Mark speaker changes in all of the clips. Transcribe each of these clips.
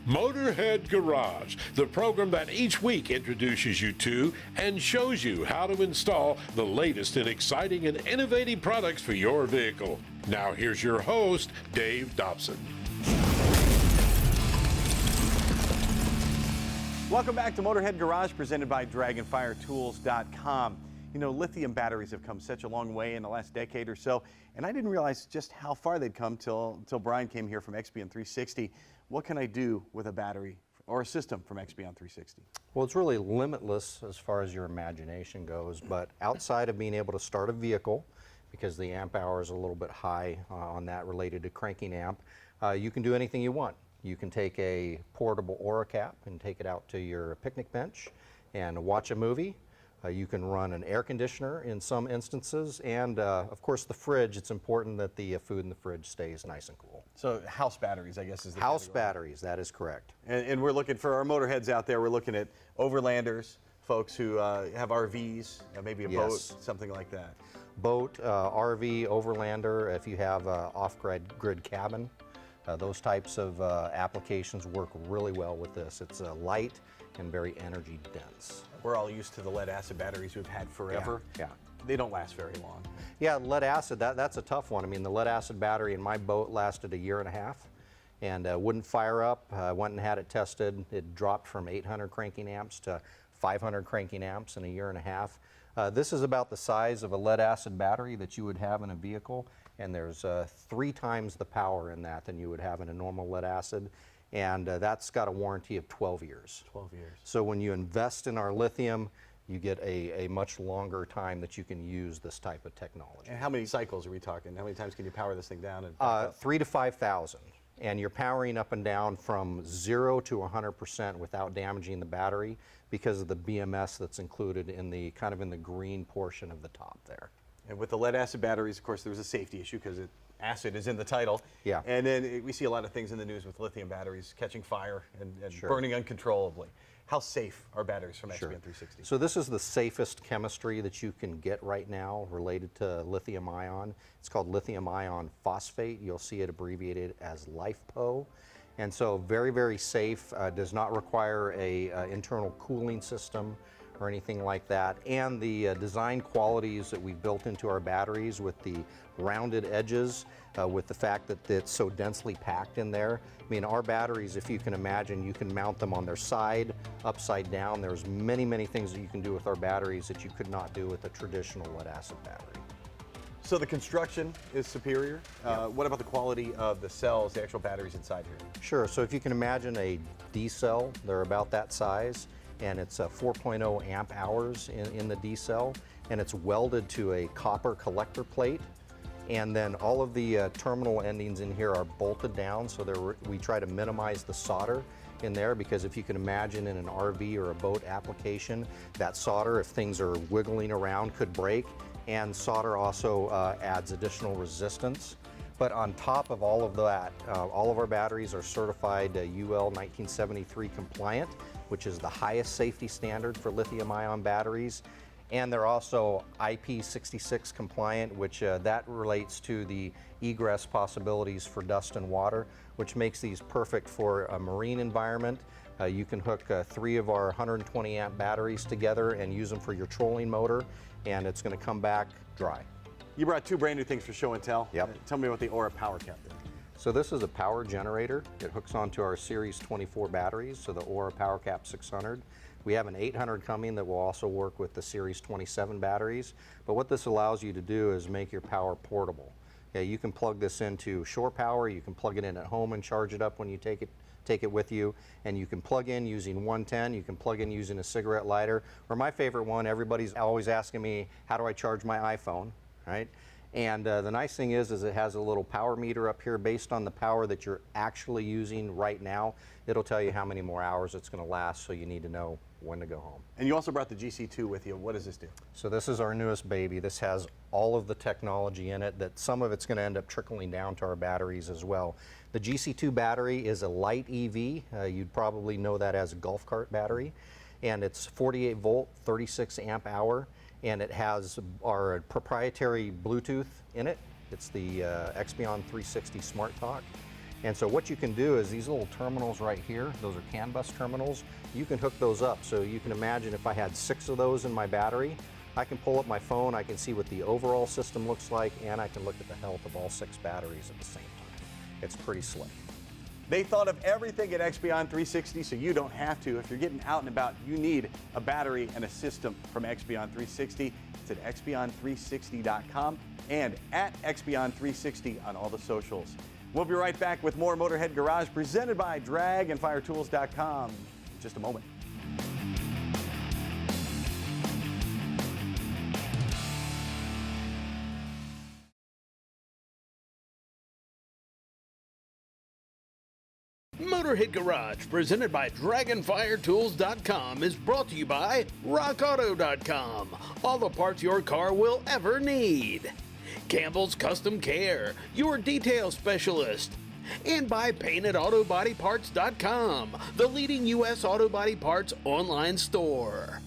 Speaker 1: Motorhead Garage, the program that each week introduces you to and shows you how to install the latest in exciting and innovative products for your vehicle. Now here's your host, Dave Dobson.
Speaker 2: Welcome back to Motorhead Garage, presented by DragonFireTools.com. You know, lithium batteries have come such a long way in the last decade or so, and I didn't realize just how far they'd come till Brian came here from XBN 360. What can I do with a battery or a system from XBN 360?
Speaker 3: Well, it's really limitless as far as your imagination goes, but outside of being able to start a vehicle, because the amp hour is a little bit high on that related to cranking amp, you can do anything you want. You can take a portable Aura cap and take it out to your picnic bench and watch a movie. You can run an air conditioner in some instances, and of course the fridge. It's important that the food in the fridge stays nice and cool.
Speaker 2: So house batteries, I guess, is the
Speaker 3: house
Speaker 2: category.
Speaker 3: Batteries, that is correct.
Speaker 2: And we're looking for our motorheads out there. We're looking at overlanders, folks who have RVs, maybe a boat, something like that.
Speaker 3: Boat, RV, overlander, if you have an off-grid cabin. Those types of applications work really well with this. It's light and very energy dense.
Speaker 2: We're all used to the lead acid batteries we've had forever.
Speaker 3: Yeah.
Speaker 2: They don't last very long.
Speaker 3: Yeah, lead acid, that's a tough one. I mean, the lead acid battery in my boat lasted a year and a half and wouldn't fire up. Went and had it tested. It dropped from 800 cranking amps to 500 cranking amps in a year and a half. This is about the size of a lead acid battery that you would have in a vehicle, and there's 3 times the power in that than you would have in a normal lead acid. And that's got a warranty of 12 years.
Speaker 2: 12 years.
Speaker 3: So when you invest in our lithium, you get a much longer time that you can use this type of technology.
Speaker 2: And how many cycles are we talking? How many times can you power this thing down? And
Speaker 3: 3,000 to 5,000. And you're powering up and down from 0 to 100% without damaging the battery because of the BMS that's included in the kind of in the green portion of the top there.
Speaker 2: And with the lead acid batteries, of course, there's a safety issue because acid is in the title.
Speaker 3: Yeah.
Speaker 2: And then we see a lot of things in the news with lithium batteries catching fire and burning uncontrollably. How safe are batteries from XBN 360?
Speaker 3: So this is the safest chemistry that you can get right now related to lithium ion. It's called lithium ion phosphate. You'll see it abbreviated as LiFePO. And so very, very safe, does not require a internal cooling system or anything like that. And the design qualities that we've built into our batteries with the rounded edges, with the fact that it's so densely packed in there. I mean, our batteries, if you can imagine, you can mount them on their side, upside down. There's many, many things that you can do with our batteries that you could not do with a traditional lead acid battery.
Speaker 2: So the construction is superior. What about the quality of the cells, the actual batteries inside here?
Speaker 3: Sure, so if you can imagine a D cell, they're about that size, and it's 4.0 amp hours in the D cell, and it's welded to a copper collector plate. And then all of the terminal endings in here are bolted down, so we try to minimize the solder in there, because if you can imagine in an RV or a boat application, that solder, if things are wiggling around, could break, and solder also adds additional resistance. But on top of all of that, all of our batteries are certified UL 1973 compliant, which is the highest safety standard for lithium-ion batteries. And they're also IP66 compliant, which that relates to the egress possibilities for dust and water, which makes these perfect for a marine environment. You can hook 3 of our 120 amp batteries together and use them for your trolling motor, and it's going to come back dry.
Speaker 2: You brought 2 brand new things for show and tell.
Speaker 3: Yep.
Speaker 2: Tell me about the Aura power cap there.
Speaker 3: So this is a power generator. It hooks onto our Series 24 batteries, so the Aura Power Cap 600. We have an 800 coming that will also work with the Series 27 batteries. But what this allows you to do is make your power portable. Okay, you can plug this into shore power. You can plug it in at home and charge it up when you take it with you. And you can plug in using 110. You can plug in using a cigarette lighter. Or my favorite one, everybody's always asking me, how do I charge my iPhone, right? And the nice thing is it has a little power meter up here based on the power that you're actually using right now. It'll tell you how many more hours it's going to last, so you need to know when to go home.
Speaker 2: And you also brought the GC2 with you. What does this do?
Speaker 3: So this is our newest baby. This has all of the technology in it that some of it's going to end up trickling down to our batteries as well. The GC2 battery is a light EV. You'd probably know that as a golf cart battery. And it's 48 volt, 36 amp hour. And it has our proprietary Bluetooth in it. It's the XBN 360 Smart Talk. And so what you can do is these little terminals right here, those are CAN bus terminals, you can hook those up. So you can imagine if I had 6 of those in my battery, I can pull up my phone, I can see what the overall system looks like, and I can look at the health of all 6 batteries at the same time. It's pretty slick.
Speaker 2: They thought of everything at Expion 360, so you don't have to. If you're getting out and about, you need a battery and a system from Expion 360. It's at expion360.com and at Expion 360 on all the socials. We'll be right back with more Motorhead Garage presented by dragandfiretools.com in just a moment.
Speaker 4: Motorhead Garage, presented by DragonFireTools.com, is brought to you by RockAuto.com. All the parts your car will ever need. Campbell's Custom Care, your detail specialist. And by PaintedAutoBodyParts.com, the leading U.S. auto body parts online store.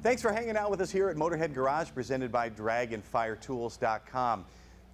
Speaker 2: Thanks for hanging out with us here at Motorhead Garage, presented by DragonFireTools.com.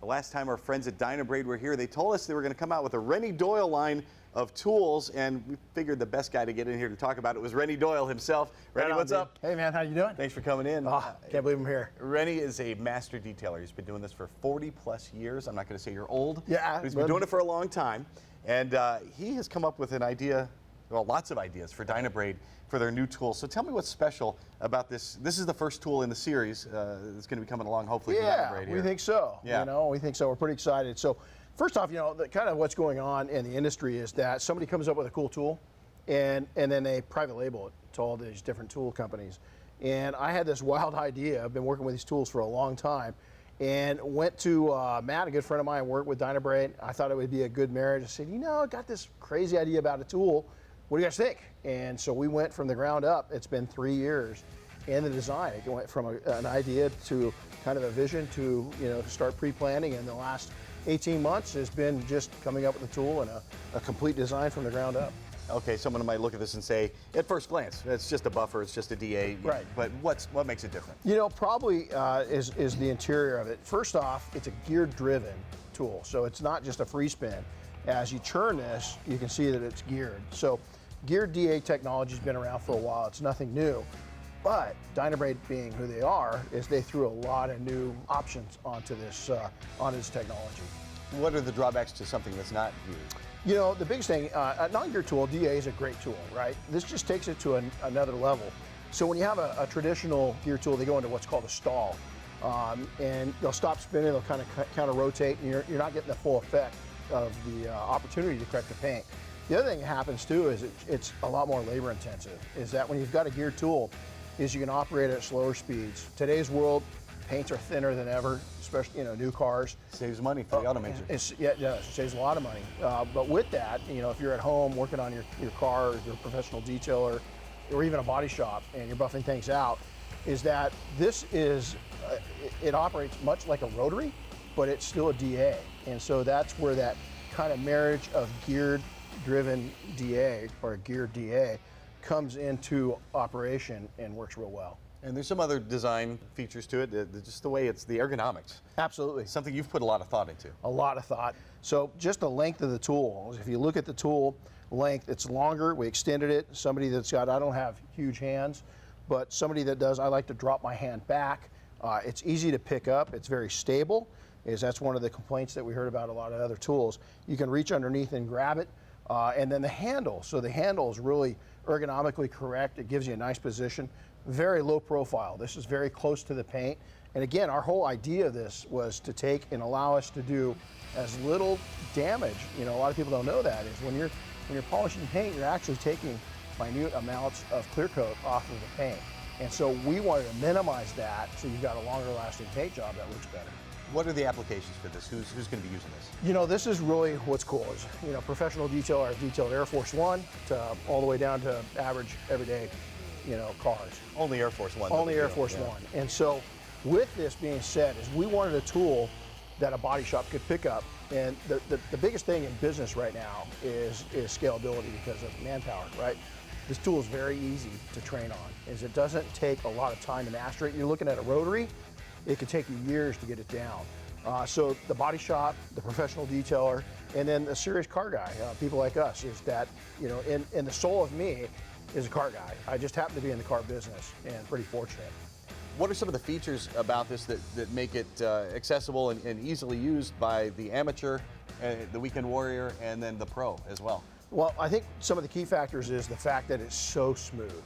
Speaker 2: The last time our friends at Dynabrade were here, they told us they were going to come out with a Rennie Doyle line of tools, and we figured the best guy to get in here to talk about it was Rennie Doyle himself. Rennie, what's up?
Speaker 5: Hey, man, how you doing?
Speaker 2: Thanks for coming in.
Speaker 5: Can't believe I'm here.
Speaker 2: Rennie is a master detailer. He's been doing this for 40-plus years. I'm not going to say you're old.
Speaker 5: Yeah.
Speaker 2: But he's been doing it for a long time, and he has come up with an idea, well, lots of ideas for Dynabrade for their new tools. So tell me what's special about this. This is the first tool in the series that's going to be coming along, hopefully, from Dynabrade here.
Speaker 5: We think so.
Speaker 2: Yeah.
Speaker 5: You know, we think so. We're pretty excited. So first off, you know, kind of what's going on in the industry is that somebody comes up with a cool tool, and then they private label it to all these different tool companies. And I had this wild idea. I've been working with these tools for a long time, and went to Matt, a good friend of mine, worked with Dynabrade. I thought it would be a good marriage. I said, you know, I got this crazy idea about a tool. What do you guys think? And so we went from the ground up. It's been 3 years in the design. It went from an idea to kind of a vision to, you know, start pre-planning. And the last 18 months has been just coming up with a tool and a complete design from the ground up.
Speaker 2: Okay, someone might look at this and say, at first glance, it's just a buffer, it's just a DA.
Speaker 5: Right.
Speaker 2: But what makes it different?
Speaker 5: You know, probably is the interior of it. First off, it's a gear-driven tool, so it's not just a free spin. As you churn this, you can see that it's geared. So geared DA technology has been around for a while. It's nothing new. But Dynabrade, being who they are, is they threw a lot of new options onto this technology.
Speaker 2: What are the drawbacks to something that's not geared?
Speaker 5: You know, the biggest thing, a non-geared tool, DA is a great tool, right? This just takes it to another level. So when you have a traditional gear tool, they go into what's called a stall. And they'll stop spinning, they'll kind of counter rotate, and you're not getting the full effect of the opportunity to correct the paint. The other thing that happens too is it's a lot more labor intensive, is that when you've got a geared tool, is you can operate at slower speeds. Today's world, paints are thinner than ever, especially, you know, new cars.
Speaker 2: Saves money for the automaker.
Speaker 5: Yeah, it does. It saves a lot of money. But with that, you know, if you're at home working on your car, or you're a professional detailer, or even a body shop, and you're buffing things out, is that this is, it operates much like a rotary, but it's still a DA. And so that's where that kind of marriage of geared-driven DA, or a geared DA, comes into operation and works real well.
Speaker 2: And there's some other design features to it, just the way it's the ergonomics.
Speaker 5: Absolutely.
Speaker 2: Something you've put a lot of thought into.
Speaker 5: A lot of thought. So just the length of the tool, if you look at the tool length, it's longer. We extended it. Somebody that's got, I don't have huge hands, but somebody that does, I like to drop my hand back. It's easy to pick up. It's very stable. That's one of the complaints that we heard about a lot of other tools. You can reach underneath and grab it. And then the handle. So the handle is really ergonomically correct. It gives you a nice position. Very low profile. This is very close to the paint. And again, our whole idea of this was to take and allow us to do as little damage. You know, a lot of people don't know that, is when you're polishing paint, you're actually taking minute amounts of clear coat off of the paint. And so we wanted to minimize that so you've got a longer lasting paint job that looks better.
Speaker 2: What are the applications for this? Who's going to be using this?
Speaker 5: You know, this is really what's cool is, you know, professional detailer. I've detailed Air Force One to all the way down to average everyday, you know, cars.
Speaker 2: Only Air Force One.
Speaker 5: Only Air Force One. And so with this being said, is we wanted a tool that a body shop could pick up. And the biggest thing in business right now is scalability because of manpower, right? This tool is very easy to train on, is it doesn't take a lot of time to master it. You're looking at a rotary, it could take you years to get it down. So the body shop, the professional detailer, and then the serious car guy, people like us, is that, in the soul of me is a car guy. I just happen to be in the car business and pretty fortunate.
Speaker 2: What are some of the features about this that make it accessible and easily used by the amateur, the weekend warrior, and then the pro as well?
Speaker 5: Well, I think some of the key factors is the fact that it's so smooth,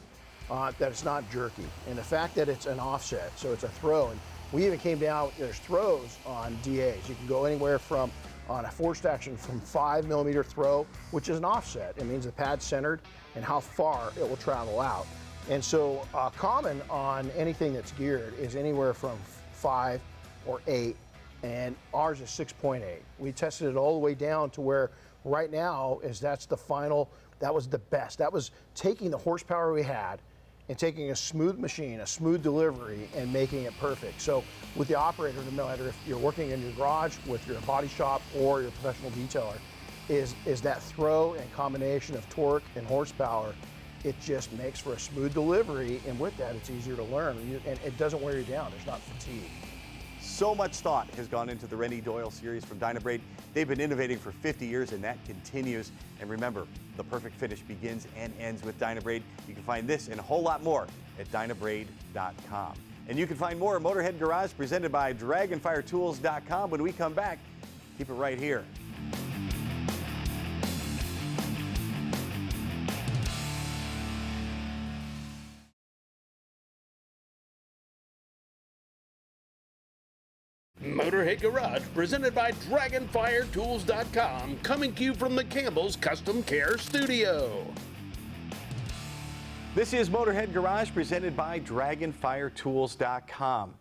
Speaker 5: that it's not jerky, and the fact that it's an offset, so it's a throw. And we even came down, there's throws on DAs. You can go anywhere from, on a forced action, from 5mm throw, which is an offset. It means the pad's centered and how far it will travel out. And so common on anything that's geared is anywhere from 5 or 8, and ours is 6.8. We tested it all the way down to where right now that's the final, that was the best. That was taking the horsepower we had and taking a smooth machine, a smooth delivery, and making it perfect. So with the operator, no matter if you're working in your garage, with your body shop, or your professional detailer, is that throw and combination of torque and horsepower. It just makes for a smooth delivery, and with that, it's easier to learn, and it doesn't wear you down. There's not fatigue.
Speaker 2: So much thought has gone into the Rennie Doyle series from Dynabrade. They've been innovating for 50 years, and that continues. And remember, the perfect finish begins and ends with Dynabrade. You can find this and a whole lot more at dynabrade.com. And you can find more at Motorhead Garage, presented by DragonFireTools.com. When we come back, keep it right here.
Speaker 4: Motorhead Garage, presented by DragonFireTools.com, coming to you from the Campbell's Custom Care Studio.
Speaker 2: This is Motorhead Garage, presented by DragonFireTools.com.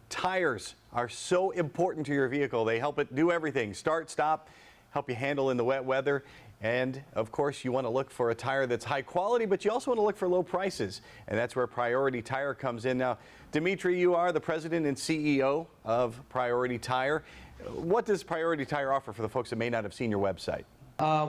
Speaker 2: Tires are so important to your vehicle. They help it do everything: start, stop, help you handle in the wet weather. And of course, you want to look for a tire that's high quality, but you also want to look for low prices. And that's where Priority Tire comes in. Now, Dimitri, you are the president and CEO of Priority Tire. What does Priority Tire offer for the folks that may not have seen your website?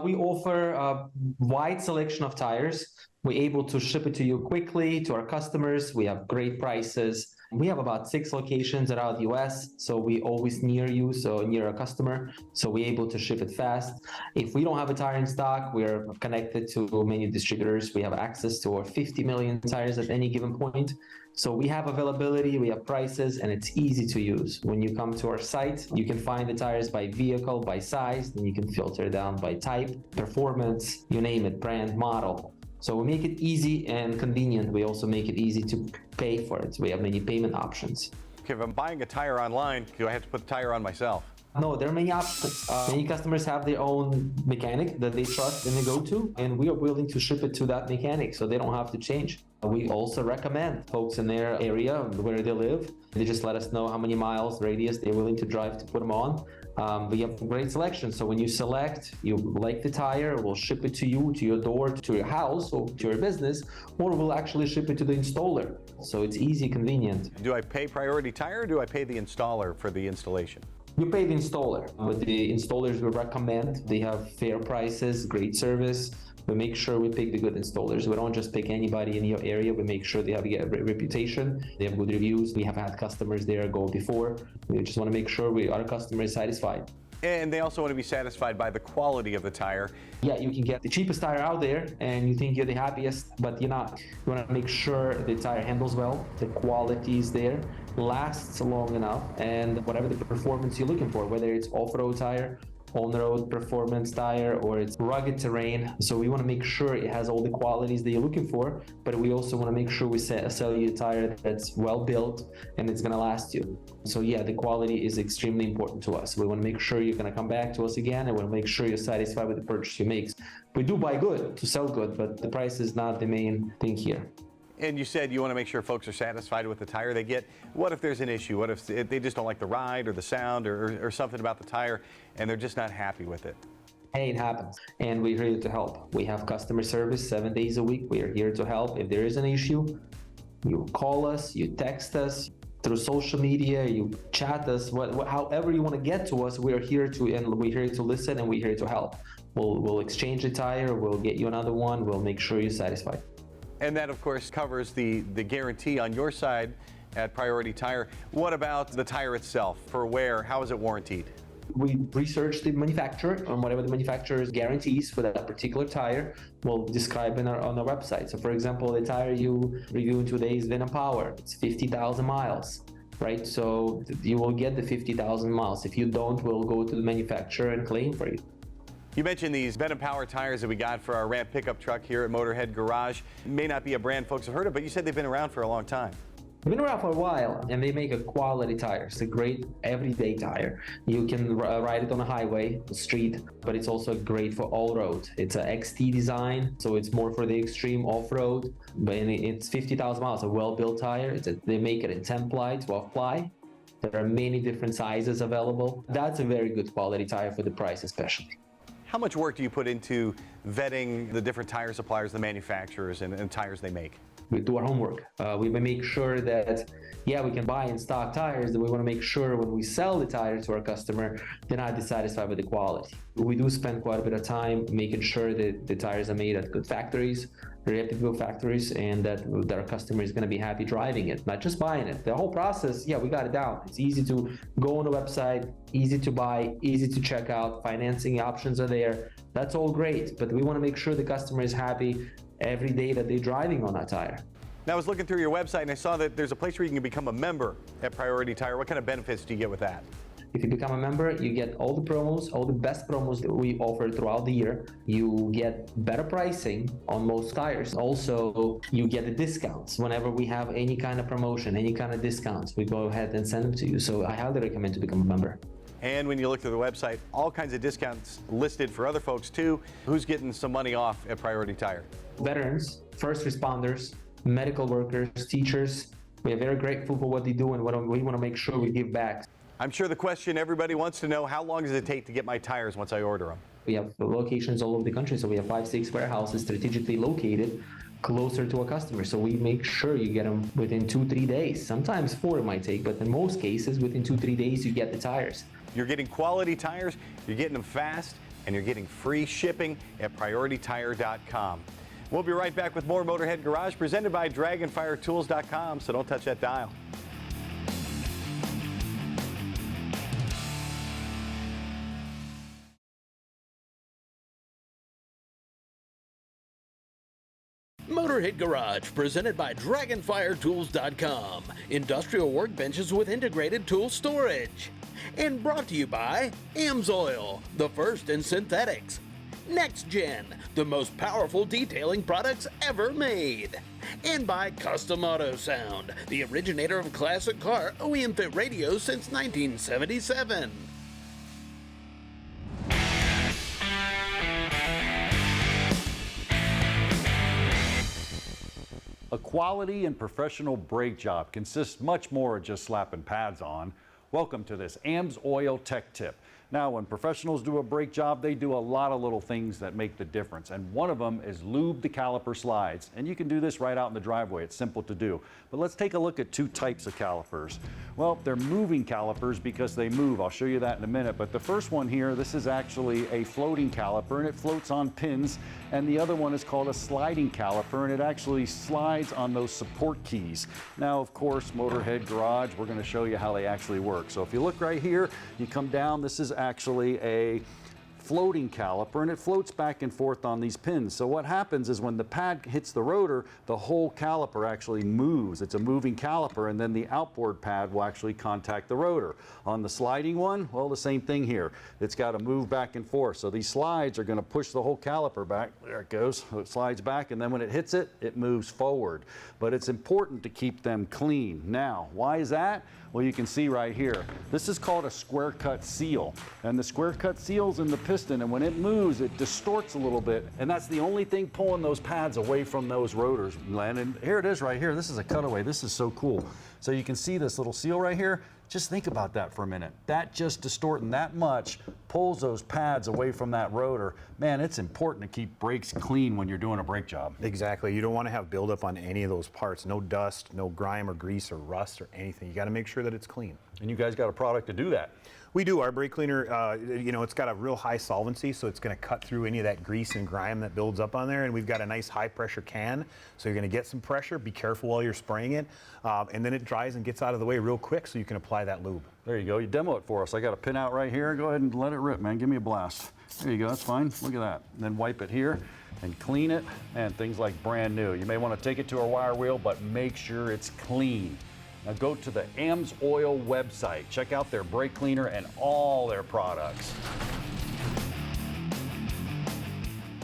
Speaker 6: We offer a wide selection of tires. We're able to ship it to you quickly, to our customers. We have great prices. We have about 6 locations around the US, so we always near you, so near a customer, so we're able to ship it fast. If we don't have a tire in stock, we're connected to many distributors. We have access to over 50 million tires at any given point. So we have availability, we have prices, and it's easy to use. When you come to our site, you can find the tires by vehicle, by size, and you can filter down by type, performance, you name it, brand, model. So we make it easy and convenient. We also make it easy to pay for it. We have many payment options.
Speaker 2: Okay, if I'm buying a tire online, do I have to put the tire on myself?
Speaker 6: No, there are many options. Many customers have their own mechanic that they trust and they go to, and we are willing to ship it to that mechanic so they don't have to change. We also recommend folks in their area where they live. They just let us know how many miles radius they're willing to drive to put them on. We have great selection. So when you select, you like the tire, we'll ship it to you, to your door, to your house, or to your business, or we'll actually ship it to the installer. So it's easy, convenient.
Speaker 2: Do I pay Priority Tire, or do I pay the installer for the installation?
Speaker 6: You pay the installer. With the installers we recommend, they have fair prices, great service. We make sure we pick the good installers. We don't just pick anybody in your area. We make sure they have a reputation, they have good reviews. We have had customers there go before. We just want to make sure our customer is satisfied.
Speaker 2: And they also want to be satisfied by the quality of the tire.
Speaker 6: Yeah, you can get the cheapest tire out there and you think you're the happiest, but you're not. You want to make sure the tire handles well, the quality is there, lasts long enough, and whatever the performance you're looking for, whether it's off-road tire, on-road performance tire, or it's rugged terrain. So we want to make sure it has all the qualities that you're looking for, but we also want to make sure we sell you a tire that's well built and it's going to last you. So yeah, the quality is extremely important to us. We want to make sure you're going to come back to us again, and we want to make sure you're satisfied with the purchase you make. We do buy good to sell good, but the price is not the main thing here.
Speaker 2: And you said you want to make sure folks are satisfied with the tire they get. What if there's an issue? What if they just don't like the ride or the sound or something about the tire and they're just not happy with it?
Speaker 6: Hey, it happens. And we're here to help. We have customer service 7 days a week. We are here to help. If there is an issue, you call us, you text us through social media, you chat us, however you want to get to us, we're here to listen, and we're here to help. We'll exchange the tire, we'll get you another one, we'll make sure you're satisfied.
Speaker 2: And that, of course, covers the guarantee on your side at Priority Tire. What about the tire itself? For wear, how is it warranted?
Speaker 6: We research the manufacturer and whatever the manufacturer guarantees for that particular tire, we'll describe on our website. So for example, the tire you review in today's Venom Power, it's 50,000 miles, right? So you will get the 50,000 miles. If you don't, we'll go to the manufacturer and claim for you.
Speaker 2: You mentioned these Venom Power tires that we got for our Ram pickup truck here at Motorhead Garage. It may not be a brand folks have heard of, but you said they've been around for a long time.
Speaker 6: They've been around for a while, and they make a quality tire. It's a great everyday tire. You can ride it on a highway, the street, but it's also great for all road. It's a XT design, so it's more for the extreme off-road. But it's 50,000 miles, a well-built tire. They make it in 10 ply, 12 ply. There are many different sizes available. That's a very good quality tire for the price, especially.
Speaker 2: How much work do you put into vetting the different tire suppliers, the manufacturers, and tires they make?
Speaker 6: We do our homework. We make sure that, yeah, we can buy in stock tires, that we want to make sure when we sell the tire to our customer, they're not dissatisfied with the quality. We do spend quite a bit of time making sure that the tires are made at good factories, reputable factories, and that our customer is going to be happy driving it, not just buying it. The whole process, yeah, we got it down. It's easy to go on the website, easy to buy, easy to check out, financing options are there. That's all great, but we want to make sure the customer is happy every day that they're driving on that tire.
Speaker 2: Now, I was looking through your website and I saw that there's a place where you can become a member at Priority Tire. What kind of benefits do you get with that?
Speaker 6: If you become a member, you get all the promos, all the best promos that we offer throughout the year. You get better pricing on most tires. Also, you get the discounts. Whenever we have any kind of promotion, any kind of discounts, we go ahead and send them to you. So I highly recommend to become a member.
Speaker 2: And when you look through the website, all kinds of discounts listed for other folks too. Who's getting some money off at Priority Tire?
Speaker 6: Veterans, first responders, medical workers, teachers. We are very grateful for what they do, and we want to make sure we give back.
Speaker 2: I'm sure the question everybody wants to know, how long does it take to get my tires once I order them?
Speaker 6: We have locations all over the country, so we have 5-6 warehouses strategically located closer to a customer. So we make sure you get them within 2-3 days. Sometimes 4 it might take, but in most cases, within 2-3 days, you get the tires.
Speaker 2: You're getting quality tires, you're getting them fast, and you're getting free shipping at PriorityTire.com. We'll be right back with more Motorhead Garage presented by DragonFireTools.com, so don't touch that dial.
Speaker 4: Motorhead Garage, presented by DragonFireTools.com. Industrial workbenches with integrated tool storage. And brought to you by AMSOIL, the first in synthetics. Next Gen, the most powerful detailing products ever made. And by Custom Auto Sound, the originator of classic car OEM fit radios since 1977.
Speaker 7: A quality and professional brake job consists much more of just slapping pads on. Welcome to this AMSOIL Tech Tip. Now, when professionals do a brake job, they do a lot of little things that make the difference, and one of them is lube the caliper slides. And you can do this right out in the driveway. It's simple to do. But let's take a look at 2 types of calipers. Well, they're moving calipers because they move. I'll show you that in a minute. But the first one here, this is actually a floating caliper, and it floats on pins. And the other one is called a sliding caliper, and it actually slides on those support keys. Now, of course, Motorhead Garage, we're going to show you how they actually work. So if you look right here, you come down, this is actually a floating caliper, and it floats back and forth on these pins. So what happens is when the pad hits the rotor, the whole caliper actually moves. It's a moving caliper, and then the outboard pad will actually contact the rotor. On the sliding one, well, the same thing here. It's got to move back and forth. So these slides are going to push the whole caliper back. There it goes. It slides back, and then when it hits it, it moves forward. But it's important to keep them clean. Now, why is that? Well, you can see right here. This is called a square cut seal. And the square cut seal's in the piston, and when it moves, it distorts a little bit. And that's the only thing pulling those pads away from those rotors, Len. And here it is right here. This is a cutaway. This is so cool. So you can see this little seal right here. Just think about that for a minute. That just distorting that much pulls those pads away from that rotor. Man, it's important to keep brakes clean when you're doing a brake job.
Speaker 8: Exactly. You don't want to have buildup on any of those parts. No dust, no grime or grease or rust or anything. You got to make sure that it's clean.
Speaker 7: And you guys got a product to do that.
Speaker 8: We do. Our brake cleaner, you know, it's got a real high solvency, so it's going to cut through any of that grease and grime that builds up on there. And we've got a nice high pressure can, so you're going to get some pressure. Be careful while you're spraying it. And then it dries and gets out of the way real quick so you can apply that lube.
Speaker 7: There you go. You demo it for us. I got a pin out right here. Go ahead and let it rip, man. Give me a blast. There you go. That's fine. Look at that. And then wipe it here and clean it, and things like brand new. You may want to take it to a wire wheel, but make sure it's clean. Now go to the AMSOIL website. Check out their brake cleaner and all their products.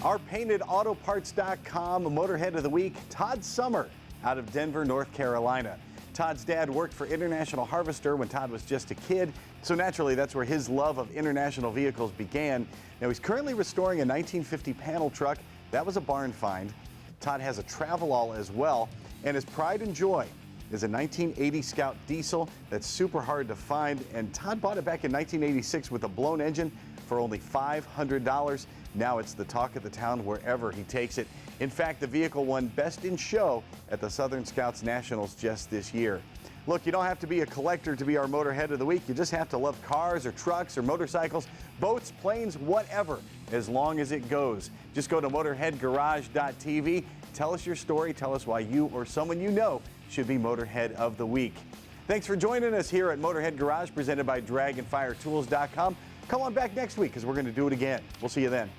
Speaker 2: Our paintedautoparts.com Motorhead of the Week, Todd Summer out of Denver, North Carolina. Todd's dad worked for International Harvester when Todd was just a kid, so naturally that's where his love of international vehicles began. Now he's currently restoring a 1950 panel truck. That was a barn find. Todd has a Travelall as well, and his pride and joy is a 1980 Scout diesel that's super hard to find, and Todd bought it back in 1986 with a blown engine for only $500. Now it's the talk of the town wherever he takes it. In fact, the vehicle won Best in Show at the Southern Scouts Nationals just this year. Look, you don't have to be a collector to be our Motorhead of the Week. You just have to love cars or trucks or motorcycles, boats, planes, whatever, as long as it goes. Just go to MotorheadGarage.tv. Tell us your story. Tell us why you or someone you know should be Motorhead of the Week. Thanks for joining us here at Motorhead Garage, presented by DragonFireTools.com. Come on back next week because we're going to do it again. We'll see you then.